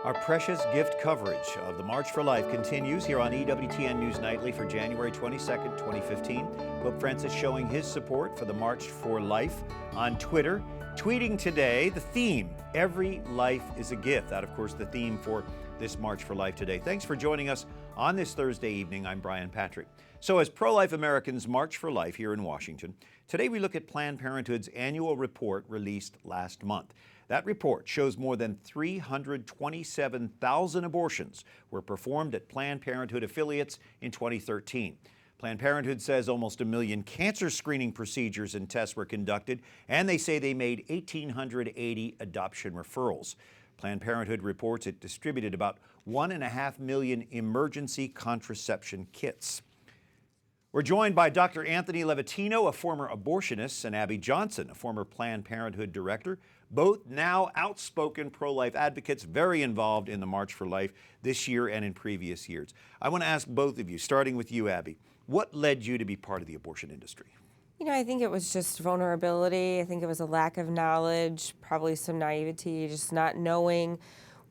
Our precious gift coverage of the March for Life continues here on EWTN News Nightly for January 22nd, 2015. Pope Francis showing his support for the March for Life on Twitter, tweeting today the theme, Every Life is a Gift. That, of course, the theme for this March for Life today. Thanks for joining us on this Thursday evening. I'm Brian Patrick. So as pro-life Americans march for life here in Washington, today we look at Planned Parenthood's annual report released last month. That report shows more than 327,000 abortions were performed at Planned Parenthood affiliates in 2013. Planned Parenthood says almost 1 million cancer screening procedures and tests were conducted, and they say they made 1,880 adoption referrals. Planned Parenthood reports it distributed about 1.5 million emergency contraception kits. We're joined by Dr. Anthony Levatino, a former abortionist, and Abby Johnson, a former Planned Parenthood director, both now outspoken pro-life advocates, very involved in the March for Life this year and in previous years. I want to ask both of you, starting with you, Abby, what led you to be part of the abortion industry? You know, I think it was just vulnerability. I think it was a lack of knowledge, probably some naivety, just not knowing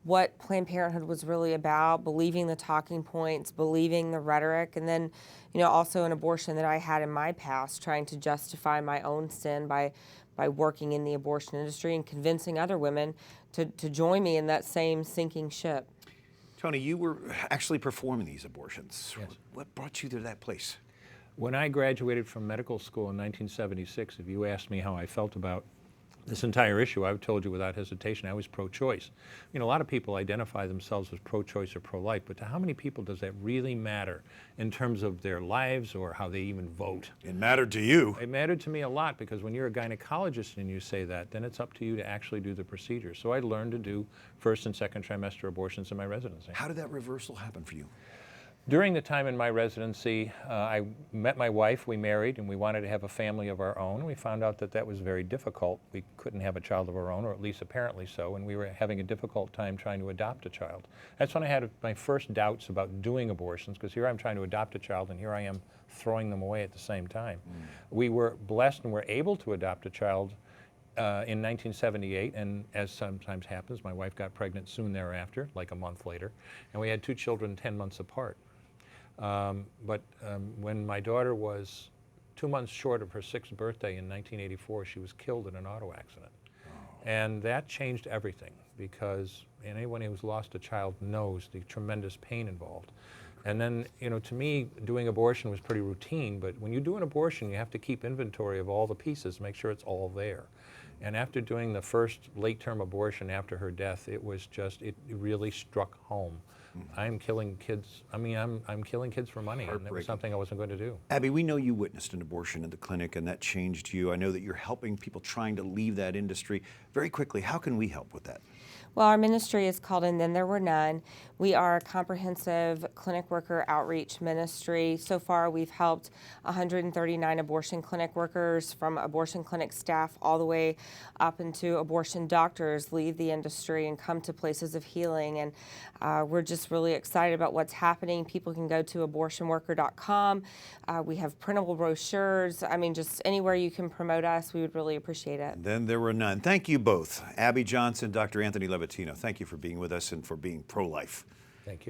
what Planned Parenthood was really about, believing the talking points, believing the rhetoric, and then, you know, also an abortion that I had in my past, trying to justify my own sin by working in the abortion industry and convincing other women to join me in that same sinking ship. Tony, you were actually performing these abortions. Yes. What brought you to that place? When I graduated from medical school in 1976, if you asked me how I felt about this entire issue, I would have told you without hesitation I was pro-choice. You know, a lot of people identify themselves as pro-choice or pro-life, but to how many people does that really matter in terms of their lives or how they even vote? It mattered to you. It mattered to me a lot, because when you're a gynecologist and you say that, then it's up to you to actually do the procedure. So I learned to do first and second trimester abortions in my residency. How did that reversal happen for you? During the time in my residency, I met my wife, we married, and we wanted to have a family of our own. We found out that that was very difficult. We couldn't have a child of our own, or at least apparently so, and we were having a difficult time trying to adopt a child. That's when I had my first doubts about doing abortions, because here I'm trying to adopt a child, and here I am throwing them away at the same time. We were blessed and were able to adopt a child in 1978, and as sometimes happens, my wife got pregnant soon thereafter, like a month later, and we had 2 children 10 months apart. When my daughter was 2 months short of her 6th birthday in 1984, she was killed in an auto accident. And that changed everything, because anyone who's lost a child knows the tremendous pain involved. And then, you know, to me, doing abortion was pretty routine, but when you do an abortion, you have to keep inventory of all the pieces, make sure it's all there. And after doing the first late-term abortion after her death, it was just, it really struck home. I'm killing kids. I mean, I'm killing kids for money, and that was something I wasn't going to do. Abby, we know you witnessed an abortion in the clinic, and that changed you. I know that you're helping people trying to leave that industry. Very quickly, how can we help with that? Well, our ministry is called And Then There Were None. We are a comprehensive clinic worker outreach ministry. So far, we've helped 139 abortion clinic workers, from abortion clinic staff all the way up into abortion doctors, leave the industry and come to places of healing. And we're just really excited about what's happening. People can go to abortionworker.com. We have printable brochures. I mean, just anywhere you can promote us, we would really appreciate it. Then there were none. Thank you both. Abby Johnson, Dr. Anthony Levatino, thank you for being with us and for being pro-life. Thank you.